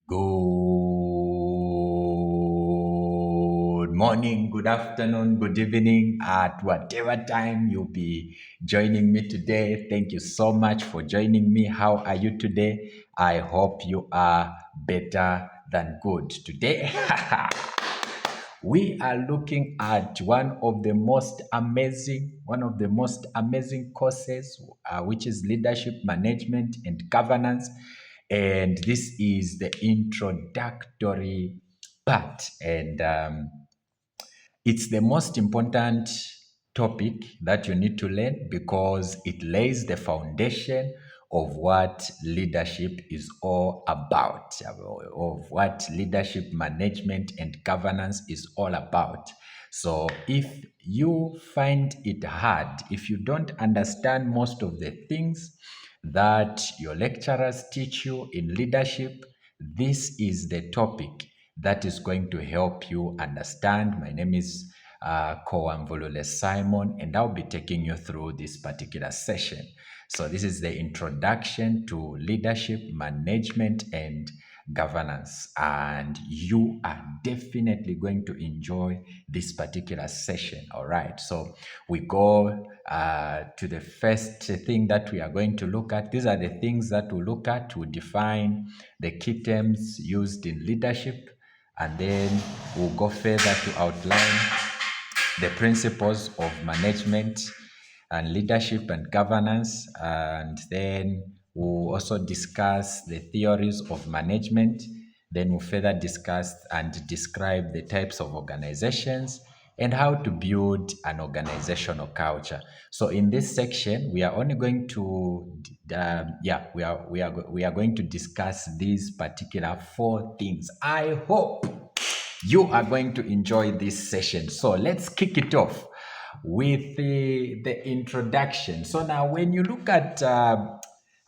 Good morning, good afternoon, good evening, at whatever time you'll be joining me today. Thank you so much for joining me. How are you today? I hope you are better than good. Today, we are looking at one of the most amazing courses, which is leadership management and governance. And this is the introductory part. And it's the most important topic that you need to learn because it lays the foundation of what leadership is all about, of what leadership management and governance is all about. So if you find it hard, if you don't understand most of the things that your lecturers teach you in leadership, this is the topic that is going to help you understand. My name is KOWA NVULULE Simon, and I'll be taking you through this particular session. So this is the introduction to leadership, management, and governance, and you are definitely going to enjoy this particular session. All right, so we go to the first thing that we are going to look at. These are the things that we look at to define the key terms used in leadership, and then we'll go further to outline the principles of management and leadership and governance, and then we'll also discuss the theories of management. Then we'll further discuss and describe the types of organizations and how to build an organizational culture. So in this section, we are only going to we are going to discuss these particular four things. I hope you are going to enjoy this session. So let's kick it off with the introduction. So now when you look at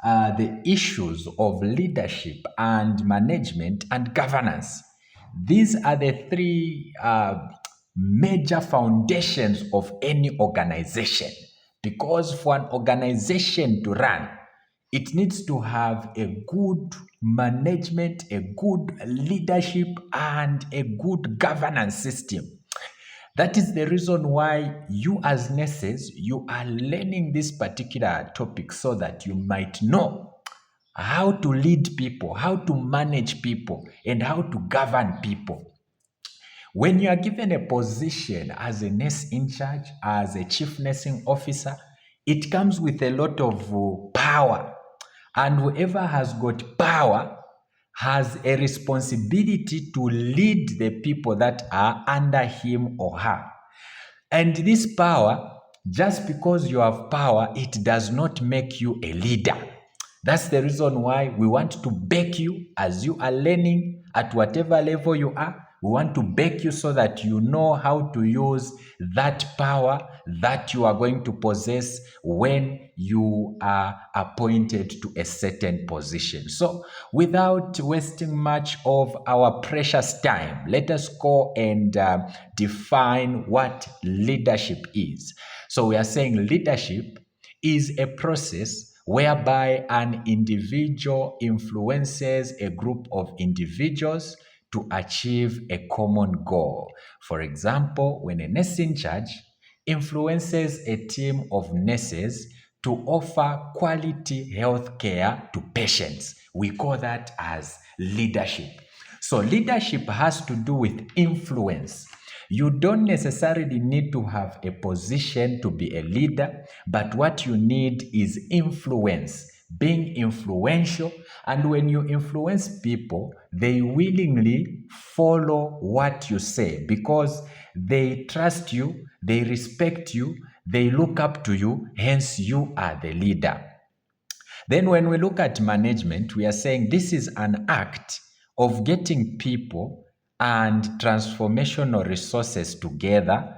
the issues of leadership and management and governance, these are the three major foundations of any organization. Because for an organization to run, it needs to have a good management, a good leadership, and a good governance system. That is the reason why you as nurses, you are learning this particular topic so that you might know how to lead people, how to manage people, and how to govern people. When you are given a position as a nurse in charge, as a chief nursing officer, it comes with a lot of power. And whoever has got power has a responsibility to lead the people that are under him or her. And this power, just because you have power, it does not make you a leader. That's the reason why we want to back you as you are learning at whatever level you are. We want to back you so that you know how to use that power that you are going to possess when you are appointed to a certain position. So without wasting much of our precious time, let us go and define what leadership is. So we are saying leadership is a process whereby an individual influences a group of individuals to achieve a common goal. For example, when a nurse in charge influences a team of nurses to offer quality health care to patients, we call that as leadership. So leadership has to do with influence. You don't necessarily need to have a position to be a leader, but what you need is influence, being influential. And when you influence people, they willingly follow what you say because they trust you, they respect you, they look up to you, hence you are the leader. Then when we look at management, we are saying this is an act of getting people and transformational resources together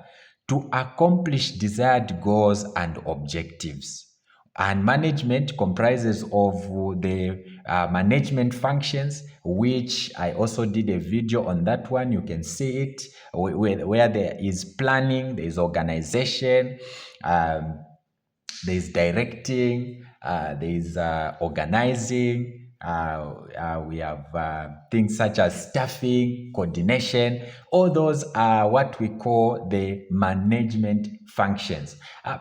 to accomplish desired goals and objectives. And management comprises of the management functions, which I also did a video on that one. You can see it where there is planning, there is organization, there's directing, there's organizing, We have things such as staffing, coordination. All those are what we call the management functions.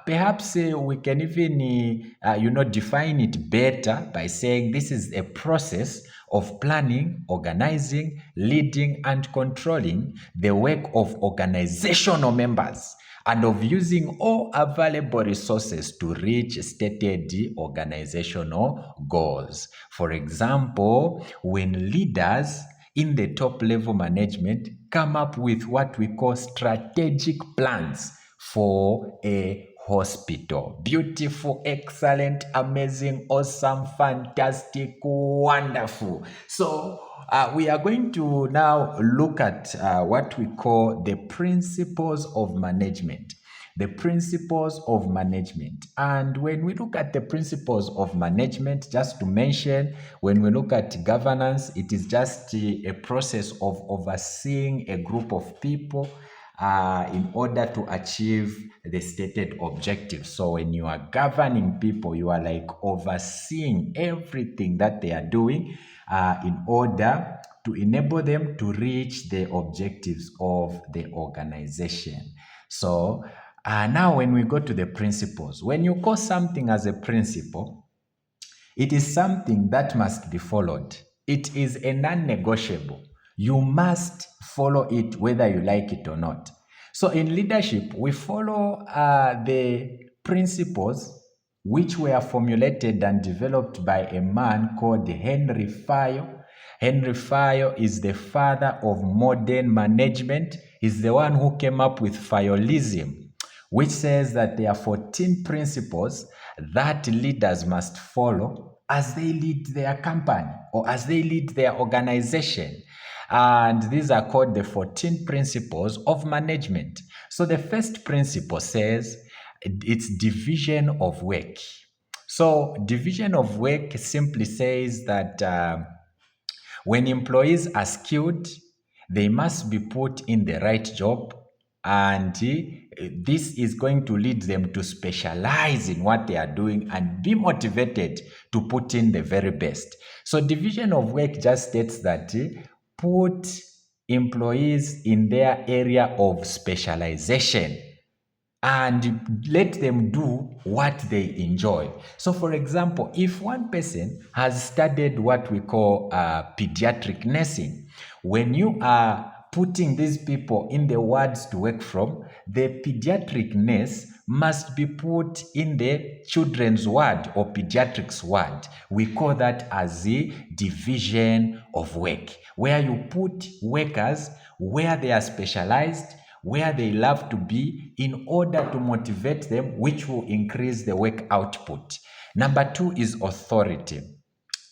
Perhaps we can even, define it better by saying this is a process of planning, organizing, leading, and controlling the work of organizational members and of using all available resources to reach stated organizational goals. For example, when leaders in the top level management come up with what we call strategic plans for a hospital. Beautiful, excellent, amazing, awesome, fantastic, wonderful. So we are going to now look at what we call the principles of management. The principles of management. And when we look at the principles of management, just to mention, when we look at governance, it is just a process of overseeing a group of people in order to achieve the stated objectives. So when you are governing people, you are like overseeing everything that they are doing in order to enable them to reach the objectives of the organization. So now when we go to the principles, when you call something as a principle, it is something that must be followed. It is a non-negotiable. You must follow it whether you like it or not. So in leadership, we follow the principles which were formulated and developed by a man called Henry Fayo. Henry Fayo is the father of modern management. He's the one who came up with Fayolism, which says that there are 14 principles that leaders must follow as they lead their company or as they lead their organization. And these are called the 14 principles of management. So the first principle says it's division of work. So division of work simply says that when employees are skilled, they must be put in the right job, and this is going to lead them to specialize in what they are doing and be motivated to put in the very best. So division of work just states that put employees in their area of specialization and let them do what they enjoy. So for example, if one person has studied what we call pediatric nursing, when you are putting these people in the wards to work from, the pediatric nurse must be put in the children's ward or pediatrics ward. We call that as the division of work, where you put workers where they are specialized, where they love to be, in order to motivate them, which will increase the work output. Number two is authority.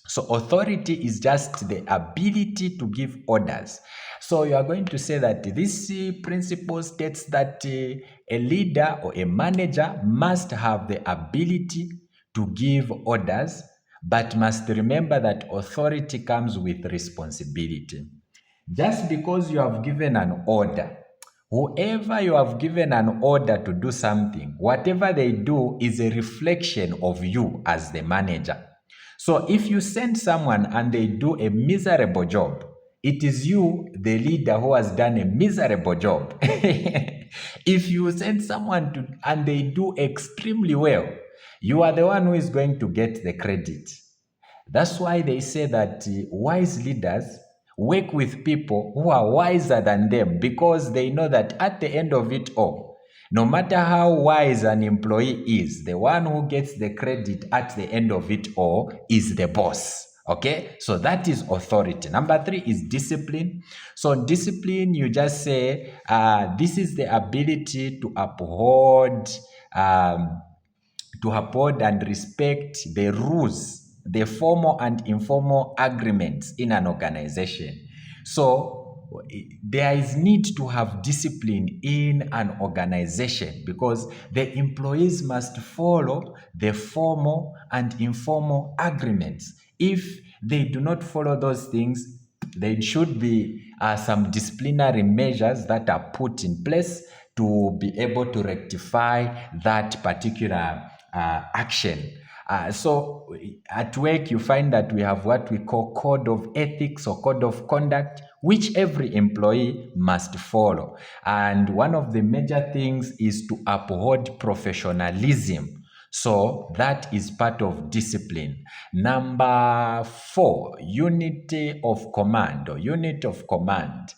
So authority is just the ability to give orders. So you are going to say that this principle states that a leader or a manager must have the ability to give orders, but must remember that authority comes with responsibility. Just because you have given an order, whoever you have given an order to do something, whatever they do is a reflection of you as the manager. So if you send someone and they do a miserable job, it is you, the leader, who has done a miserable job. If you send someone to and they do extremely well, you are the one who is going to get the credit. That's why they say that wise leaders work with people who are wiser than them, because they know that at the end of it all, no matter how wise an employee is, the one who gets the credit at the end of it all is the boss. Okay, so that is authority. Number three is discipline. So discipline, you just say this is the ability to uphold and respect the rules, the formal and informal agreements in an organization. So there is need to have discipline in an organization, because the employees must follow the formal and informal agreements. If they do not follow those things, there should be some disciplinary measures that are put in place to be able to rectify that particular action. So at work, you find that we have what we call code of ethics or code of conduct, which every employee must follow. And one of the major things is to uphold professionalism. So that is part of discipline. Number 4, unity of command or unit of command.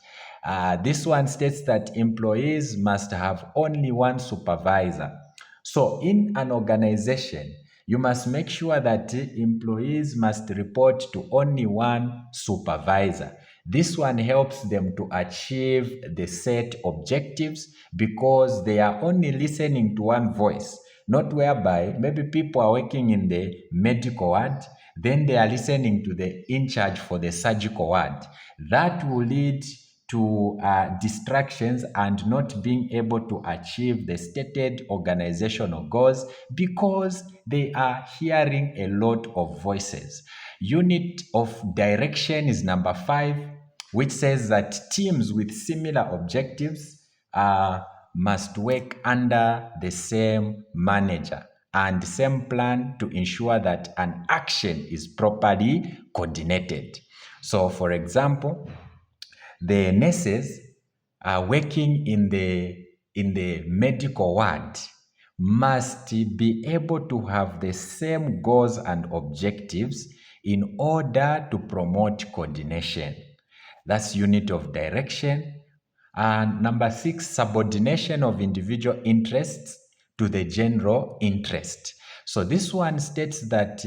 This one states that employees must have only one supervisor. So in an organization, you must make sure that employees must report to only one supervisor. This one helps them to achieve the set objectives because they are only listening to one voice, not whereby maybe people are working in the medical ward, then they are listening to the in charge for the surgical ward. That will lead to distractions and not being able to achieve the stated organizational goals because they are hearing a lot of voices. Unit of direction is number 5, which says that teams with similar objectives must work under the same manager and same plan to ensure that an action is properly coordinated. So, for example, the nurses are working in the medical ward must be able to have the same goals and objectives in order to promote coordination. That's unit of direction. And number 6, subordination of individual interests to the general interest. So this one states that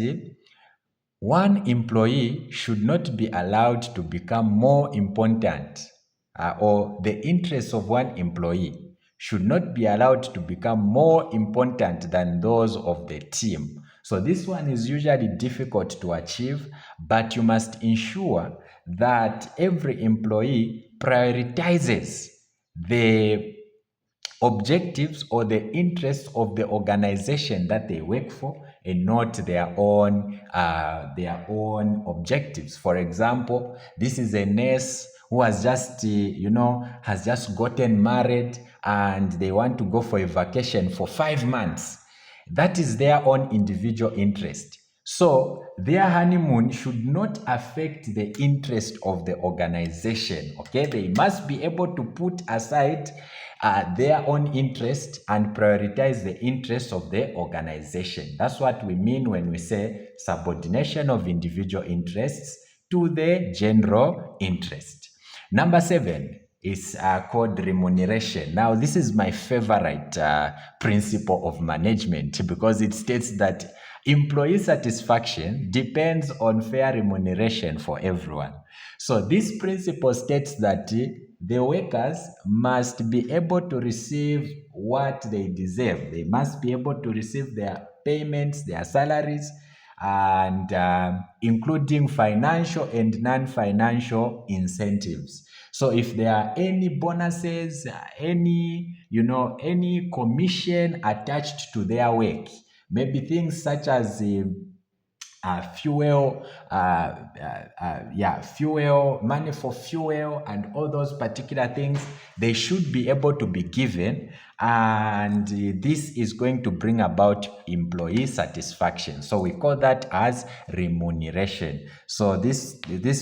one employee should not be allowed to become more important, or the interests of one employee should not be allowed to become more important than those of the team. So this one is usually difficult to achieve, but you must ensure that every employee prioritizes the objectives or the interests of the organization that they work for and not their own objectives. For example, this is a nurse who has just gotten married and they want to go for a vacation for 5 months. That is their own individual interest. So their honeymoon should not affect the interest of the organization. Okay, they must be able to put aside their own interest and prioritize the interests of the organization. That's what we mean when we say subordination of individual interests to the general interest. Number 7 is called remuneration. Now, this is my favorite principle of management because it states that employee satisfaction depends on fair remuneration for everyone. So this principle states that the workers must be able to receive what they deserve. They must be able to receive their payments, their salaries, and including financial and non-financial incentives. So if there are any bonuses, any commission attached to their work, maybe things such as fuel, money for fuel, and all those particular things, they should be able to be given, and this is going to bring about employee satisfaction. So we call that as remuneration. So this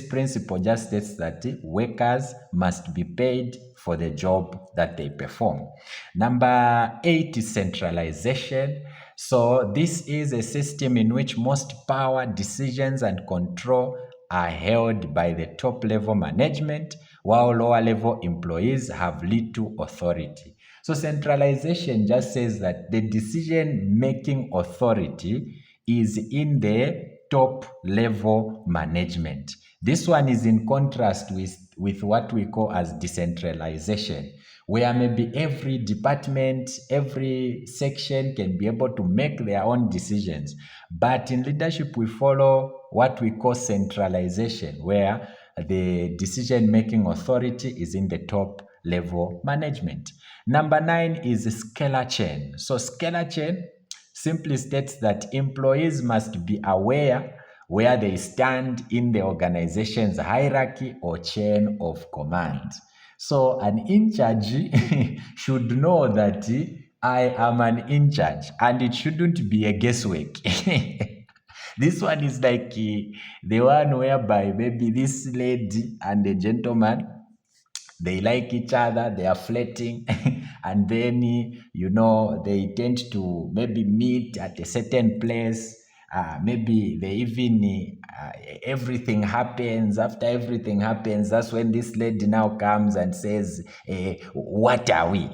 principle just states that workers must be paid for the job that they perform. Number 8 is centralization. So this is a system in which most power, decisions, and control are held by the top level management, while lower level employees have little authority. So centralization just says that the decision-making authority is in the top level management. This one is in contrast with what we call as decentralization, where maybe every department, every section can be able to make their own decisions. But in leadership, we follow what we call centralization, where the decision-making authority is in the top level management. Number 9 is scalar chain. So scalar chain simply states that employees must be aware where they stand in the organization's hierarchy or chain of command. So an in charge should know that I am an in charge, and it shouldn't be a guesswork. This one is like the one whereby maybe this lady and the gentleman, they like each other, they are flirting, and then they tend to maybe meet at a certain place. Maybe they even everything happens. After everything happens, that's when this lady now comes and says, "What are we?"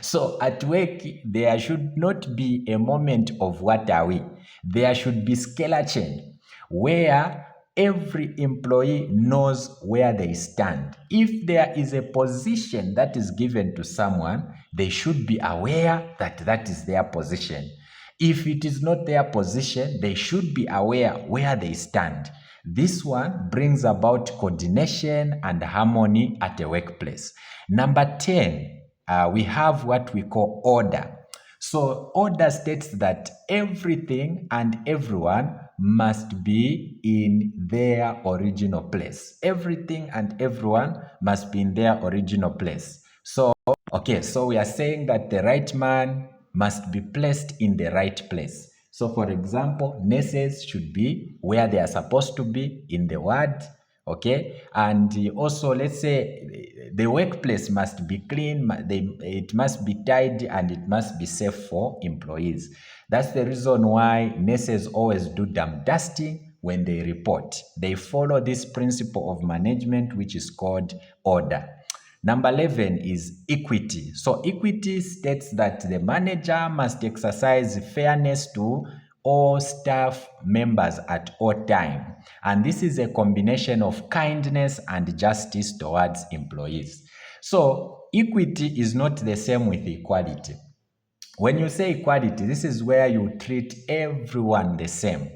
So at work, there should not be a moment of "what are we." There should be scalar change where every employee knows where they stand. If there is a position that is given to someone, they should be aware that that is their position. If it is not their position, they should be aware where they stand. This one brings about coordination and harmony at a workplace. Number 10, we have what we call order. So order states that everything and everyone must be in their original place. Everything and everyone must be in their original place. So, okay, so we are saying that the right man must be placed in the right place. So, for example, nurses should be where they are supposed to be in the ward. Okay, and also let's say the workplace must be clean, it must be tidy, and it must be safe for employees. That's the reason why nurses always do dam dusting when they report. They follow this principle of management, which is called order. Number 11 is equity. So equity states that the manager must exercise fairness to all staff members at all time. And this is a combination of kindness and justice towards employees. So equity is not the same with equality. When you say equality, this is where you treat everyone the same.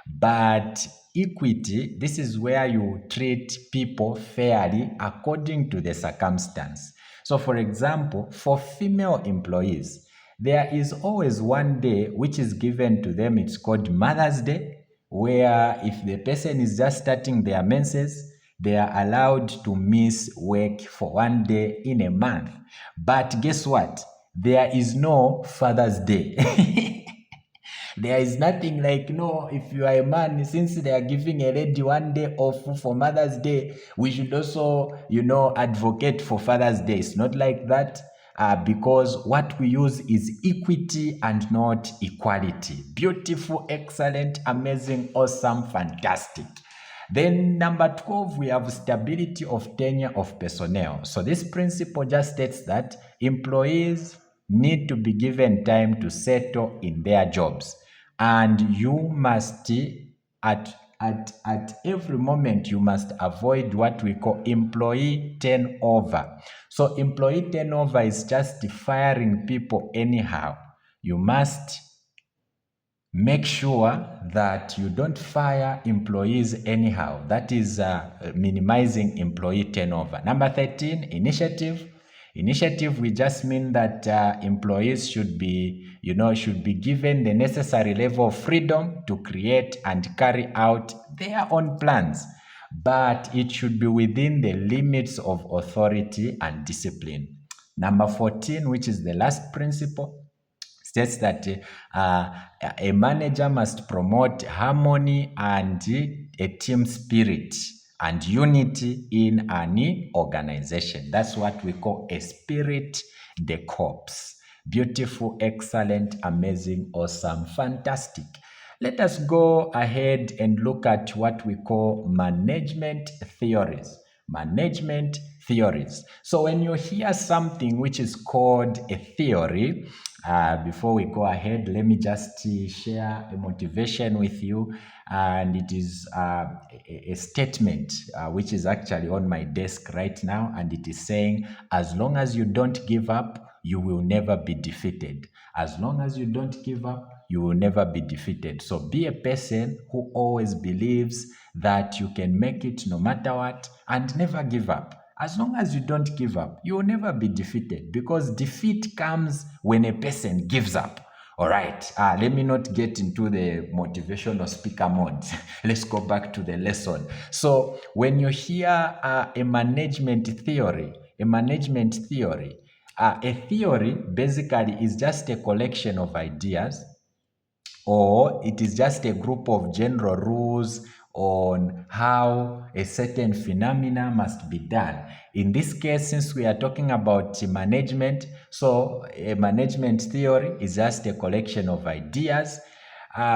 But equity, this is where you treat people fairly according to the circumstance. So for example, for female employees, there is always one day which is given to them. It's called Mother's Day, where if the person is just starting their menses, they are allowed to miss work for one day in a month. But guess what? There is no Father's Day. There is nothing like, no, if you are a man, since they are giving a lady one day off for Mother's Day, we should also, advocate for Father's Day. It's not like that. Because what we use is equity and not equality. Beautiful, excellent, amazing, awesome, fantastic. Then number 12, we have stability of tenure of personnel. So this principle just states that employees need to be given time to settle in their jobs. And you must, at every moment, you must avoid what we call employee turnover. So employee turnover is just firing people anyhow. You must make sure that you don't fire employees anyhow. That is minimizing employee turnover. Number 13, initiative. Initiative, we just mean that employees should be given the necessary level of freedom to create and carry out their own plans. But it should be within the limits of authority and discipline. Number 14, which is the last principle, states that a manager must promote harmony and a team spirit and unity in an organization. That's what we call a spirit de corps. Beautiful, excellent, amazing, awesome, fantastic. Let us go ahead and look at what we call management theories. Management theories. So when you hear something which is called a theory, before we go ahead, let me just share a motivation with you. And it is a statement which is actually on my desk right now. And it is saying, as long as you don't give up, you will never be defeated. As long as you don't give up, you will never be defeated. So be a person who always believes that you can make it no matter what and never give up. As long as you don't give up, you will never be defeated, because defeat comes when a person gives up. All right, let me not get into the motivational speaker mode. Let's go back to the lesson. So when you hear a management theory, a theory basically is just a collection of ideas or it is just a group of general rules on how a certain phenomena must be done. In this case, since we are talking about management, so a management theory is just a collection of ideas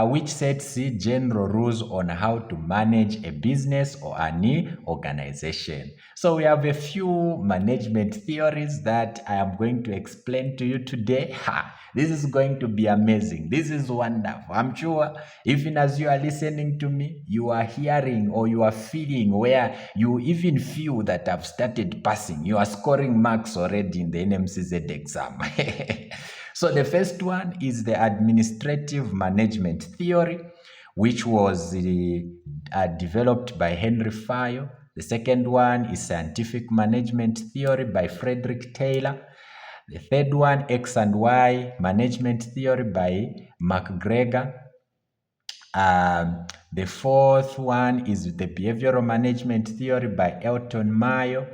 which sets general rules on how to manage a business or any organization. So we have a few management theories that I am going to explain to you today. This is going to be amazing. This is wonderful. I'm sure even as you are listening to me, you are hearing or you are feeling where you even feel that I've started passing. You are scoring marks already in the NMCZ exam. So the first one is the administrative management theory, which was developed by Henry Fayol. The second one is scientific management theory by Frederick Taylor. The third one, X and Y management theory by McGregor. The fourth one is the behavioral management theory by Elton Mayo.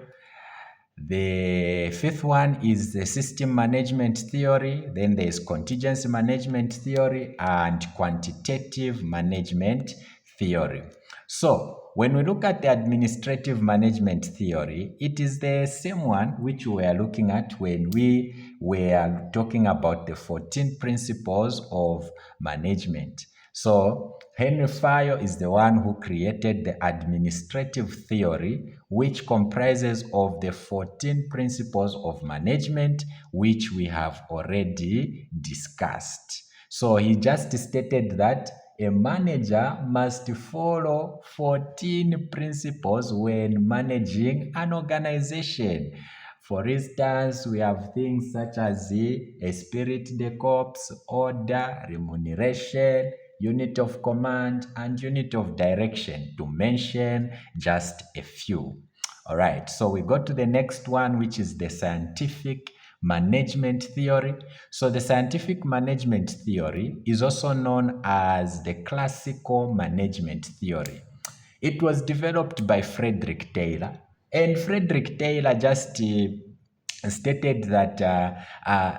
The fifth one is the system management theory. Then there's contingency management theory and quantitative management theory. So when we look at the administrative management theory, it is the same one which we were looking at when we were talking about the 14 principles of management. So Henry Fayol is the one who created the administrative theory, which comprises of the 14 principles of management, which we have already discussed. So he just stated that a manager must follow 14 principles when managing an organization. For instance, we have things such as esprit de corps, order, remuneration, unit of command, and unit of direction, to mention just a few. All right, so we go to the next one, which is the scientific management theory. So the scientific management theory is also known as the classical management theory. It was developed by Frederick Taylor, and Frederick Taylor just stated that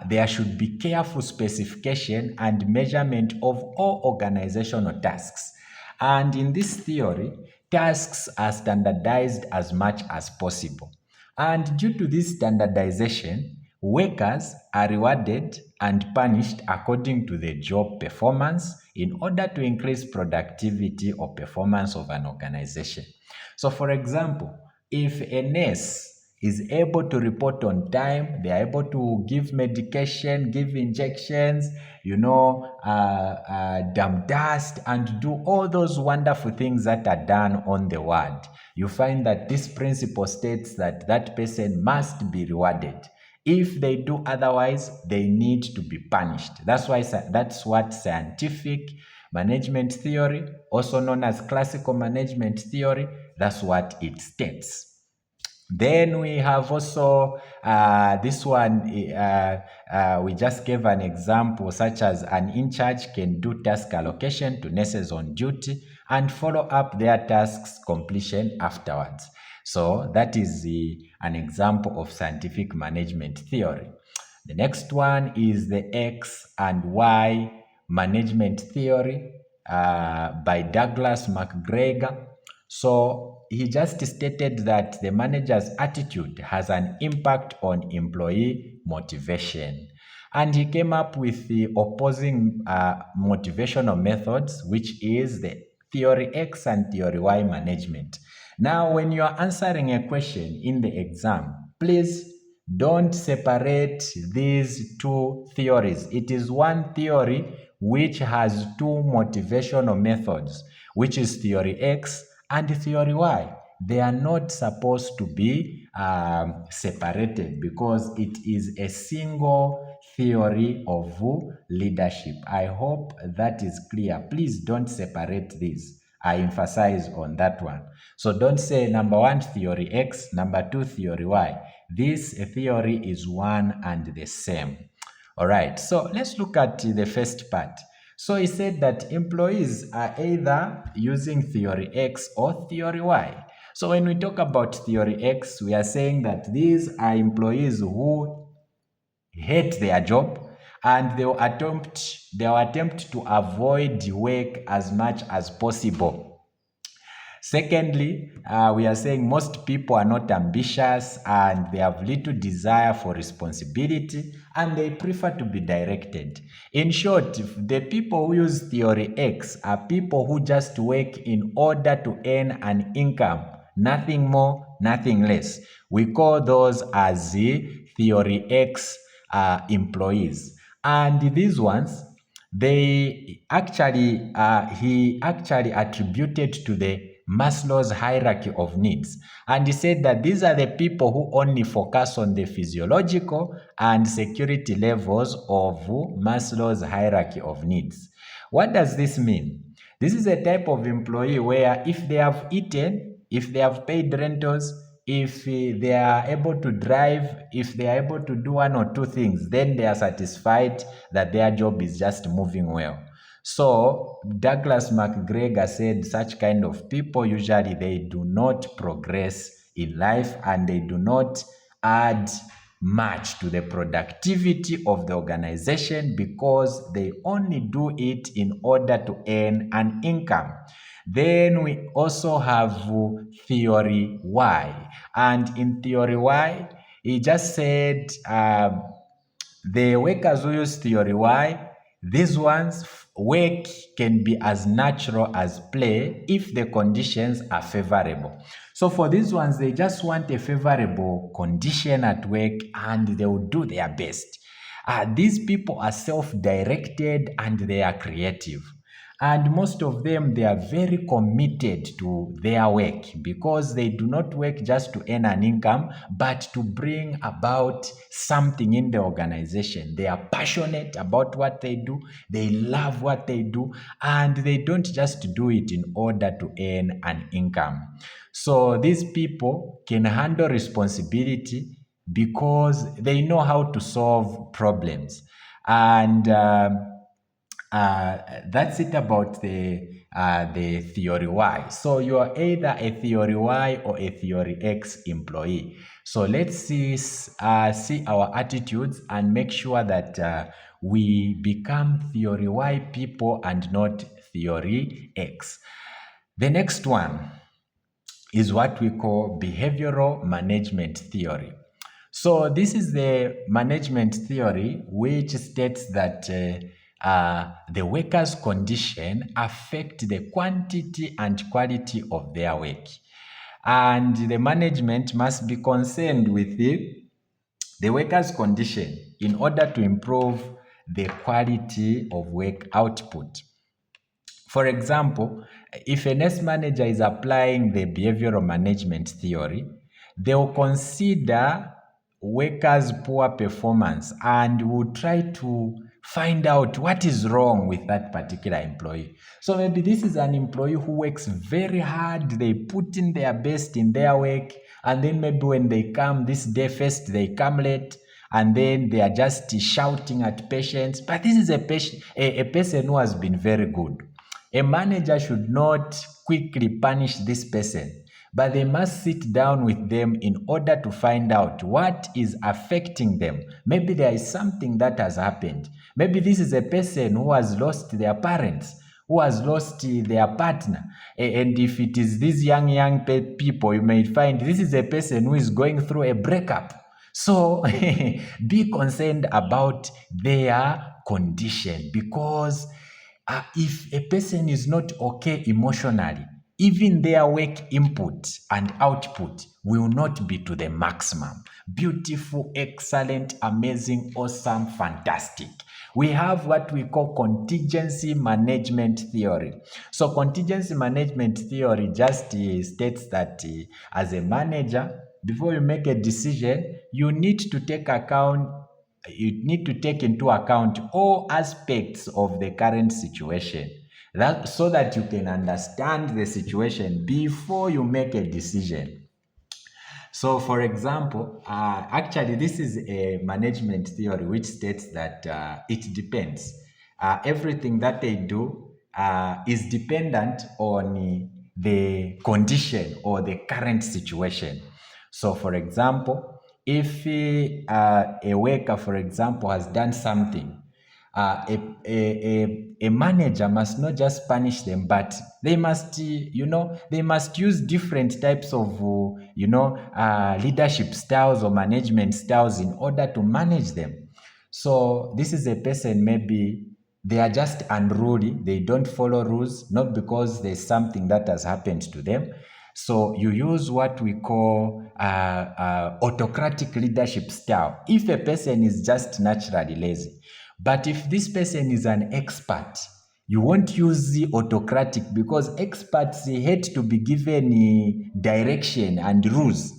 there should be careful specification and measurement of all organizational tasks. And in this theory, tasks are standardized as much as possible. And due to this standardization, workers are rewarded and punished according to their job performance in order to increase productivity or performance of an organization. So, for example, if a nurse is able to report on time, they are able to give medication, give injections, damn dust, and do all those wonderful things that are done on the ward. You find that this principle states that that person must be rewarded. If they do otherwise, they need to be punished. That's what scientific management theory, also known as classical management theory, that's what it states. Then we have also this one, we just gave an example, such as an in-charge can do task allocation to nurses on duty and follow up their tasks completion afterwards. So that is an example of scientific management theory. The next one is the X and Y management theory by Douglas McGregor. So he just stated that the manager's attitude has an impact on employee motivation. And he came up with the opposing motivational methods, which is the theory X and theory Y management. Now, when you are answering a question in the exam, please don't separate these two theories. It is one theory which has two motivational methods, which is theory X and theory Y. They are not supposed to be separated because it is a single theory of leadership. I hope that is clear. Please don't separate these. I emphasize on that one. So don't say number one theory X, number two theory Y. This theory is one and the same. All right, so let's look at the first part. So he said that employees are either using theory X or theory Y. So when we talk about theory X, we are saying that these are employees who hate their job and they'll attempt to avoid work as much as possible. Secondly, we are saying most people are not ambitious and they have little desire for responsibility and they prefer to be directed. In short, the people who use theory X are people who just work in order to earn an income, nothing more, nothing less. We call those as the theory X employees. And these ones, he actually attributed to the Maslow's hierarchy of needs. And he said that these are the people who only focus on the physiological and security levels of Maslow's hierarchy of needs. What does this mean? This is a type of employee where if they have eaten, if they have paid rentals, if they are able to drive, if they are able to do one or two things, then they are satisfied that their job is just moving well. So Douglas McGregor said such kind of people usually they do not progress in life and they do not add much to the productivity of the organization because they only do it in order to earn an income. Then we also have theory Y. And in theory Y, he just said the workers who use theory Y, these ones, work can be as natural as play if the conditions are favorable. So for these ones, they just want a favorable condition at work and they will do their best. These people are self-directed and they are creative. And most of them, they are very committed to their work because they do not work just to earn an income, but to bring about something in the organization. They are passionate about what they do. They love what they do, and they don't just do it in order to earn an income. So these people can handle responsibility because they know how to solve problems. And that's it about the theory Y. So you are either a theory Y or a theory X employee. So let's see our attitudes and make sure that we become theory Y people and not theory X. The next one is what we call behavioral management theory. So this is the management theory which states that the worker's condition affect the quantity and quality of their work. And the management must be concerned with the worker's condition in order to improve the quality of work output. For example, if a nurse manager is applying the behavioral management theory, they will consider workers' poor performance and will try to find out what is wrong with that particular employee. So maybe this is an employee who works very hard, they put in their best in their work, and then maybe when they come this day first, they come late, and then they are just shouting at patients. But this is a person who has been very good. A manager should not quickly punish this person, but they must sit down with them in order to find out what is affecting them. Maybe there is something that has happened. Maybe this is a person who has lost their parents, who has lost their partner. And if it is these young people, you may find this is a person who is going through a breakup. So be concerned about their condition, because if a person is not okay emotionally, even their work input and output will not be to the maximum. Beautiful, excellent, amazing, awesome, fantastic. We have what we call contingency management theory. So contingency management theory just states that as a manager, before you make a decision, you need to take into account all aspects of the current situation, so that you can understand the situation before you make a decision. So for example, actually this is a management theory which states that it depends. Everything that they do is dependent on the condition or the current situation. So for example, if a worker, for example, has done something a manager must not just punish them, but they must, they must use different types of, leadership styles or management styles in order to manage them. So this is a person, maybe they are just unruly, they don't follow rules, not because there's something that has happened to them. So you use what we call autocratic leadership style. If a person is just naturally lazy, but if this person is an expert, you won't use the autocratic, because experts hate to be given direction and rules.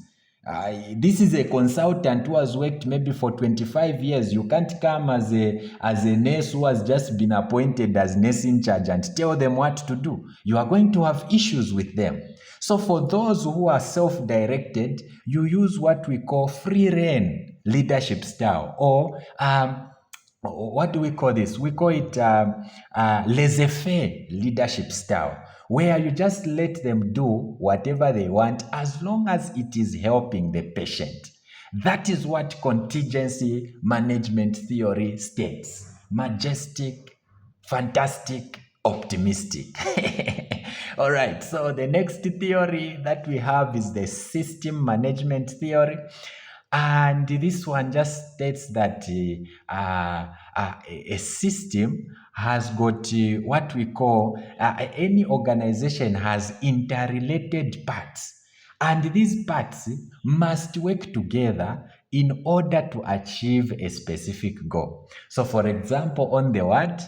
This is a consultant who has worked maybe for 25 years. You can't come as a nurse who has just been appointed as nurse in charge and tell them what to do. You are going to have issues with them. So for those who are self-directed, you use what we call free rein leadership style, or what do we call this? We call it laissez-faire leadership style, where you just let them do whatever they want as long as it is helping the patient. That is what contingency management theory states. Majestic, fantastic, optimistic. All right, so the next theory that we have is the system management theory. And this one just states that a system has got what we call, any organization has interrelated parts. And these parts must work together in order to achieve a specific goal. So for example, on the ward,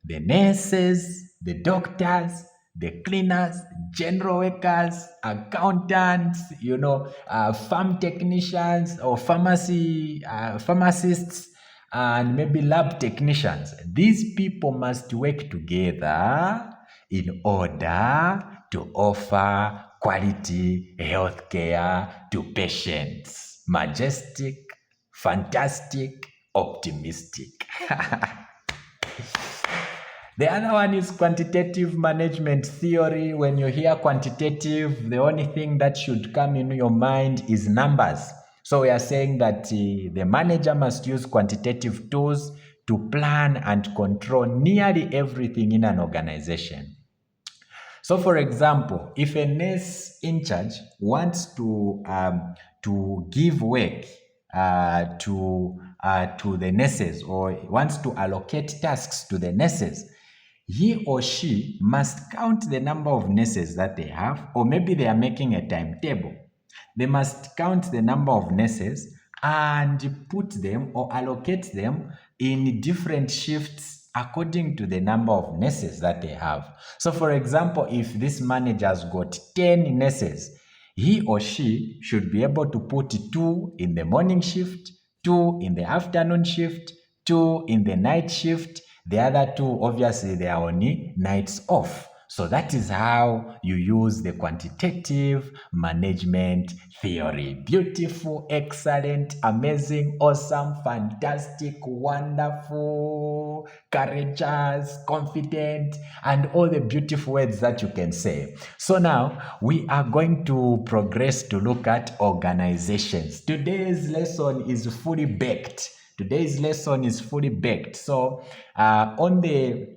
the nurses, the doctors, the cleaners, general workers, accountants, farm technicians or pharmacists, and maybe lab technicians. These people must work together in order to offer quality healthcare to patients. Majestic, fantastic, optimistic. The other one is quantitative management theory. When you hear quantitative, the only thing that should come in your mind is numbers. So we are saying that the manager must use quantitative tools to plan and control nearly everything in an organization. So for example, if a nurse in charge wants to give work to the nurses, or wants to allocate tasks to the nurses, he or she must count the number of nurses that they have, or maybe they are making a timetable. They must count the number of nurses and put them or allocate them in different shifts according to the number of nurses that they have. So for example, if this manager has got 10 nurses, he or she should be able to put 2 in the morning shift, 2 in the afternoon shift, 2 in the night shift. The other 2, obviously, they are only nights off. So that is how you use the quantitative management theory. Beautiful, excellent, amazing, awesome, fantastic, wonderful, courageous, confident, and all the beautiful words that you can say. So now we are going to progress to look at organizations. Today's lesson is fully baked. Today's lesson is fully baked. So on the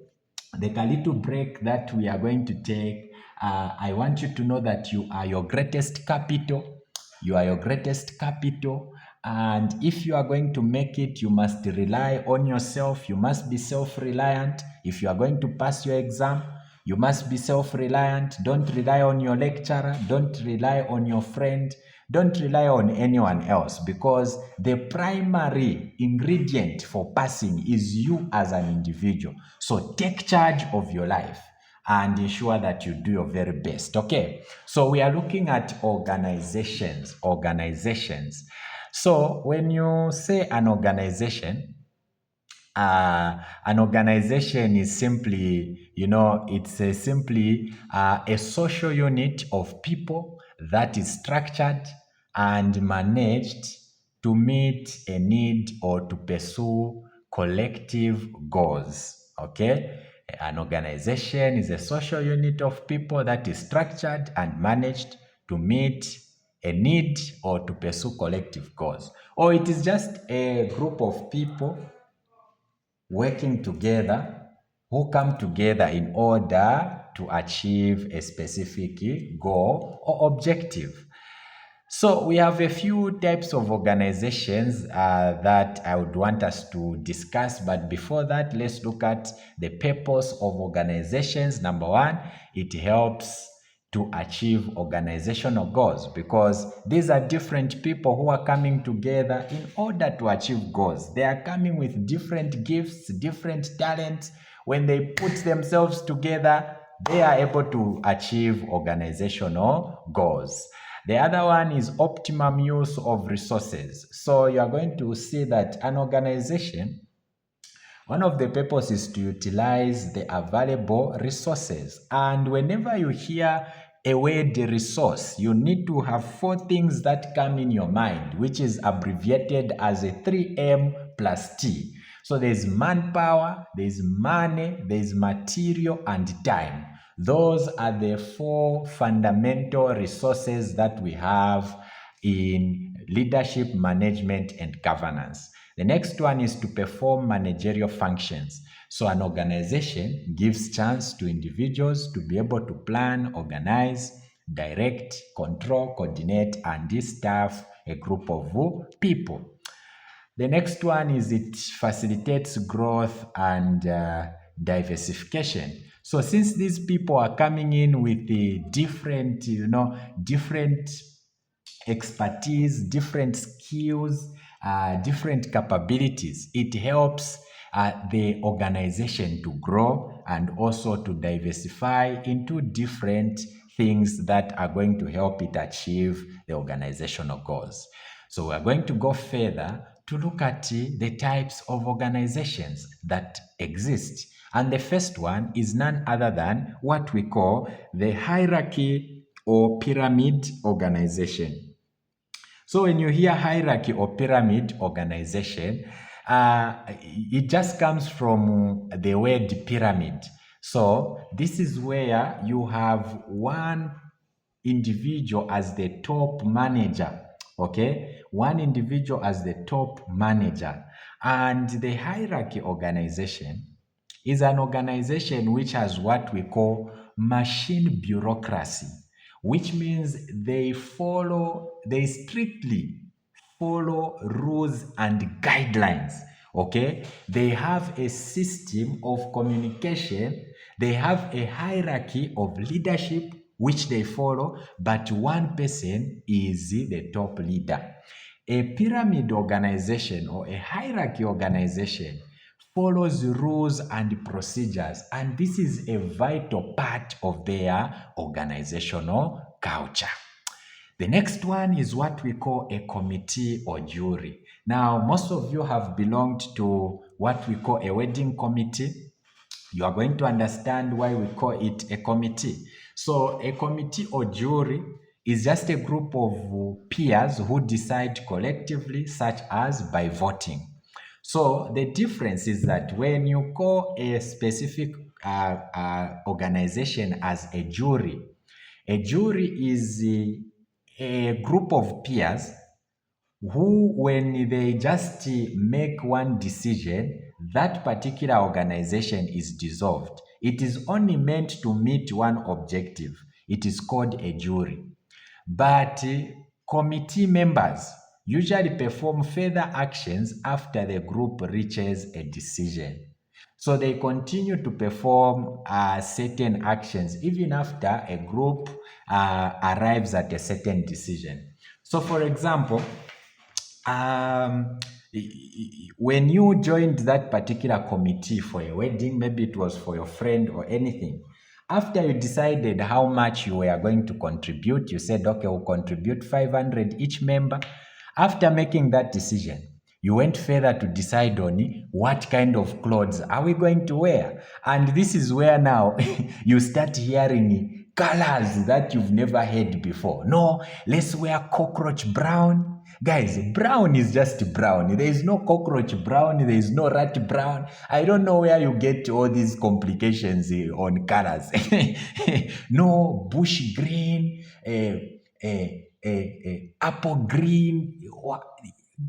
little break that we are going to take, I want you to know that you are your greatest capital. You are your greatest capital. And if you are going to make it, you must rely on yourself. You must be self-reliant. If you are going to pass your exam, you must be self-reliant. Don't rely on your lecturer. Don't rely on your friend. Don't rely on anyone else, because the primary ingredient for passing is you as an individual. So take charge of your life and ensure that you do your very best. Okay, so we are looking at organizations. So when you say an organization is simply, it's simply a social unit of people that is structured and managed to meet a need or to pursue collective goals. Okay? An organization is a social unit of people that is structured and managed to meet a need or to pursue collective goals. Or it is just a group of people working together, who come together in order to achieve a specific goal or objective. So we have a few types of organizations that I would want us to discuss. But before that, let's look at the purpose of organizations. Number one, it helps to achieve organizational goals, because these are different people who are coming together in order to achieve goals. They are coming with different gifts, different talents. When they put themselves together, they are able to achieve organizational goals. The other one is optimum use of resources. So you are going to see that an organization, one of the purposes is to utilize the available resources. And whenever you hear a word resource, you need to have four things that come in your mind, which is abbreviated as a 3M plus T. So there's manpower, there's money, there's material, and time. Those are the four fundamental resources that we have in leadership, management, and governance. The next one is to perform managerial functions. So an organization gives chance to individuals to be able to plan, organize, direct, control, coordinate, and staff a group of people. The next one is it facilitates growth and diversification. So since these people are coming in with the different expertise, different skills, different capabilities, it helps the organization to grow and also to diversify into different things that are going to help it achieve the organizational goals. So we're going to go further to look at the types of organizations that exist. And the first one is none other than what we call the hierarchy or pyramid organization. So when you hear hierarchy or pyramid organization, it just comes from the word pyramid. So this is where you have one individual as the top manager, okay? One individual as the top manager. And the hierarchy organization is an organization which has what we call machine bureaucracy, which means they strictly follow rules and guidelines. Okay, they have a system of communication, they have a hierarchy of leadership which they follow, but one person is the top leader. A pyramid organization or a hierarchy organization follows rules and procedures, and this is a vital part of their organizational culture. The next one is what we call a committee or jury. Now, most of you have belonged to what we call a wedding committee. You are going to understand why we call it a committee. So a committee or jury is just a group of peers who decide collectively, such as by voting. So the difference is that when you call a specific organization as a jury is a group of peers who, when they just make one decision, that particular organization is dissolved. It is only meant to meet one objective. It is called a jury. But committee members usually perform further actions after the group reaches a decision. So they continue to perform certain actions even after a group arrives at a certain decision. So for example, when you joined that particular committee for a wedding, maybe it was for your friend or anything, after you decided how much you were going to contribute, you said, okay, we'll contribute 500 each member. After making that decision, you went further to decide on what kind of clothes are we going to wear. And this is where now you start hearing colors that you've never heard before. No, let's wear cockroach brown. Guys, brown is just brown. There is no cockroach brown. There is no rat brown. I don't know where you get all these complications on colors. No, bush green, apple green.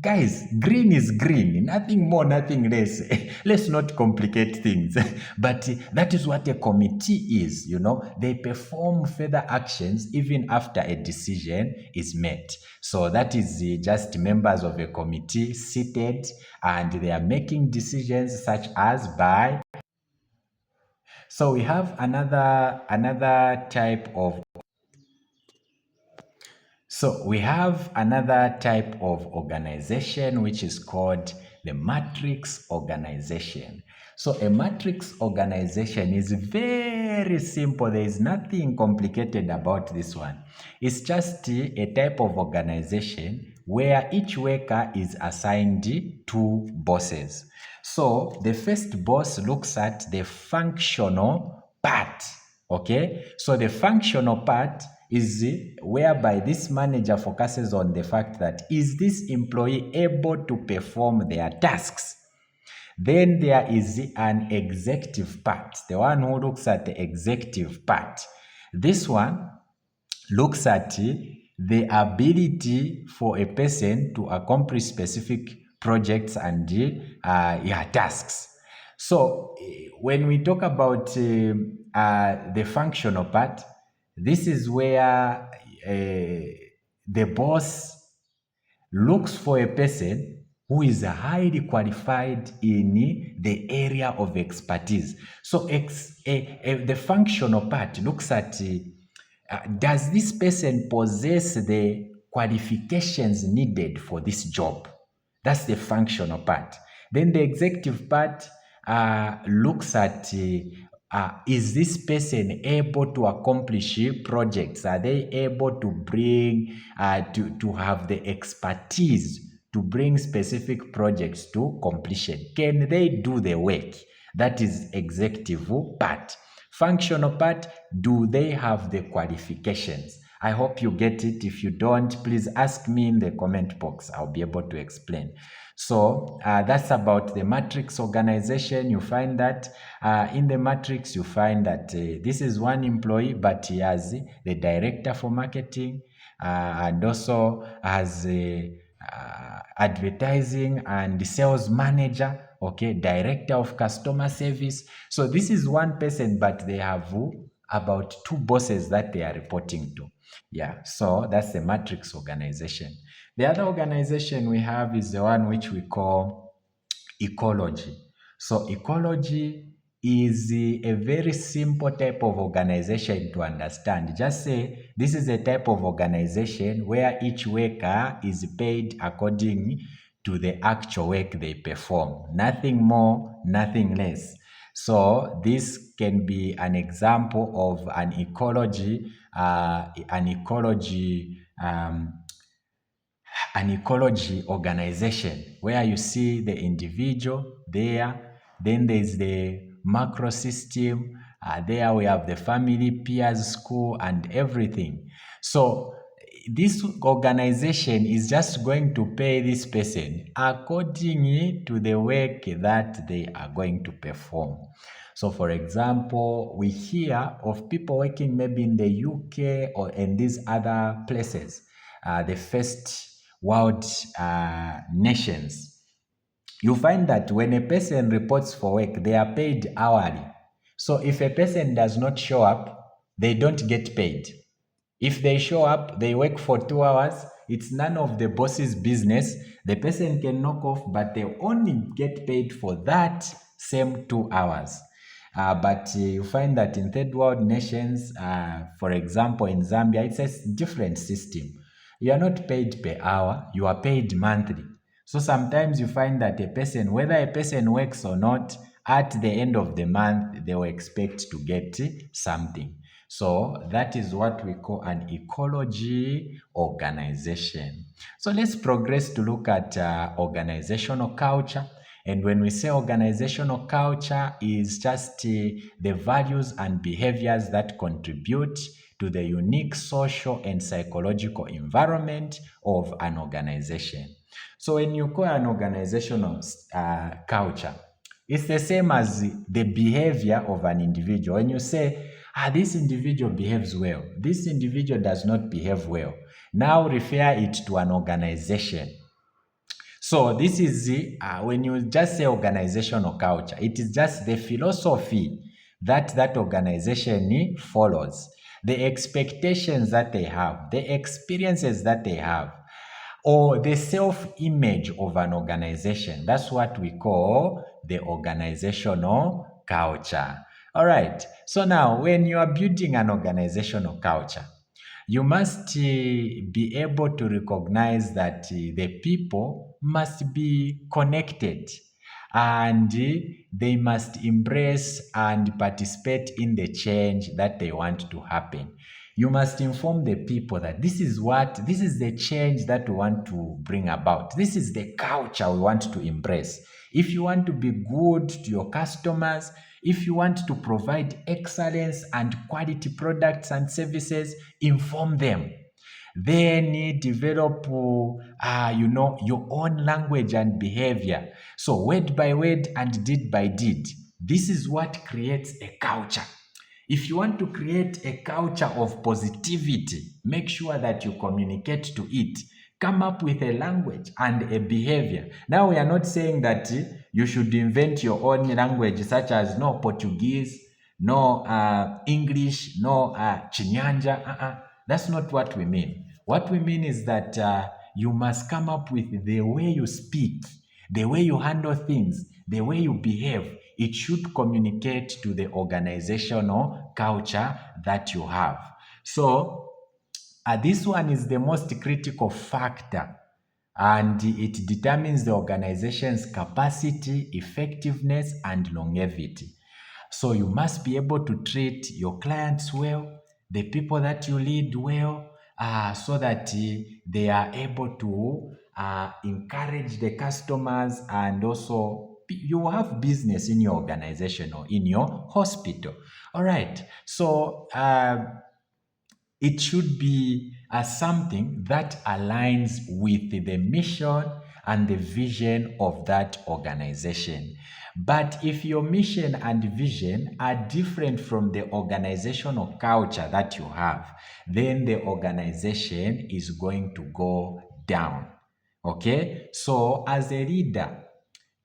Guys, green is green, nothing more, nothing less. Let's not complicate things. But that is what a committee is, you know. They perform further actions even after a decision is made. So that is just members of a committee seated, and they are making decisions such as by. So we have another type of organization which is called the matrix organization. So a matrix organization is very simple. There is nothing complicated about this one. It's just a type of organization where each worker is assigned two bosses. So the first boss looks at the functional part. Okay, so the functional part is whereby this manager focuses on the fact that is this employee able to perform their tasks. Then there is an executive part, the one who looks at the executive part. This one looks at the ability for a person to accomplish specific projects and tasks. So when we talk about the functional part, this is where the boss looks for a person who is highly qualified in the area of expertise. So the functional part looks at does this person possess the qualifications needed for this job? That's the functional part. Then the executive part looks at is this person able to accomplish projects? Are they able to bring, to have the expertise to bring specific projects to completion? Can they do the work? That is executive part. Functional part, do they have the qualifications? I hope you get it. If you don't, please ask me in the comment box. I'll be able to explain. So that's about the matrix organization. You find that in the matrix, you find that this is one employee, but he has the director for marketing and also has advertising and sales manager, okay, director of customer service. So this is one person, but they have about two bosses that they are reporting to. Yeah, so that's the matrix organization. The other organization we have is the one which we call ecology. So ecology is a very simple type of organization to understand. Just say this is a type of organization where each worker is paid according to the actual work they perform. Nothing more, nothing less. So this can be an example of an ecology organization where you see the individual there, then there's the macro system, there we have the family, peers, school, and everything. So this organization is just going to pay this person according to the work that they are going to perform. So for example, we hear of people working maybe in the UK or in these other places, the first world nations. You find that when a person reports for work, they are paid hourly. So if a person does not show up, they don't get paid. If they show up, they work for 2 hours, it's none of the boss's business. The person can knock off, but they only get paid for that same 2 hours. But you find that in third world nations, for example, in Zambia, it's a different system. You are not paid per hour, you are paid monthly. So sometimes you find that a person, whether a person works or not, at the end of the month, they will expect to get something. So that is what we call an ecology organization. So let's progress to look at organizational culture. And when we say organizational culture, is just the values and behaviors that contribute to the unique social and psychological environment of an organization. So when you call an organizational culture, it's the same as the behavior of an individual. When you say, this individual behaves well, this individual does not behave well, now refer it to an organization. So this is when you just say organizational culture, it is just the philosophy that organization follows, the expectations that they have, the experiences that they have, or the self-image of an organization. That's what we call the organizational culture. All right. So now, when you are building an organizational culture, you must be able to recognize that the people must be connected, and they must embrace and participate in the change that they want to happen. You must inform the people that this is the change that we want to bring about. This is the culture we want to embrace. If you want to be good to your customers, if you want to provide excellence and quality products and services, inform them. Then develop, your own language and behavior. So word by word and deed by deed. This is what creates a culture. If you want to create a culture of positivity, make sure that you communicate to it. Come up with a language and a behavior. Now, we are not saying that you should invent your own language, such as no Portuguese, no English, no Chinyanja. That's not what we mean. What we mean is that you must come up with the way you speak, the way you handle things, the way you behave. It should communicate to the organizational culture that you have. So, this one is the most critical factor, and it determines the organization's capacity, effectiveness, and longevity. So you must be able to treat your clients well, the people that you lead well, so that they are able to encourage the customers, and also you have business in your organization or in your hospital. All right. So it should be something that aligns with the mission and the vision of that organization. But if your mission and vision are different from the organizational culture that you have, then the organization is going to go down. Okay? So, as a leader,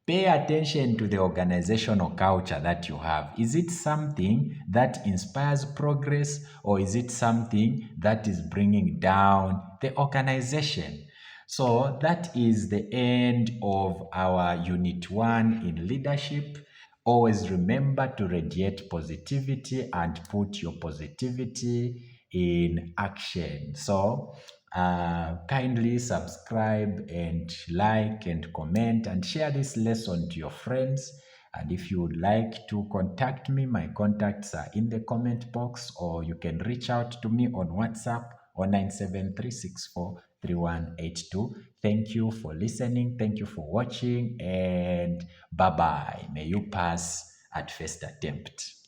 pay attention to the organizational culture that you have. Is it something that inspires progress, or is it something that is bringing down the organization? So that is the end of our Unit 1 in leadership. Always remember to radiate positivity and put your positivity in action. So kindly subscribe and like and comment and share this lesson to your friends. And if you would like to contact me, my contacts are in the comment box, or you can reach out to me on WhatsApp on 973643182. Thank you for listening. Thank you for watching, and bye bye. May you pass at first attempt.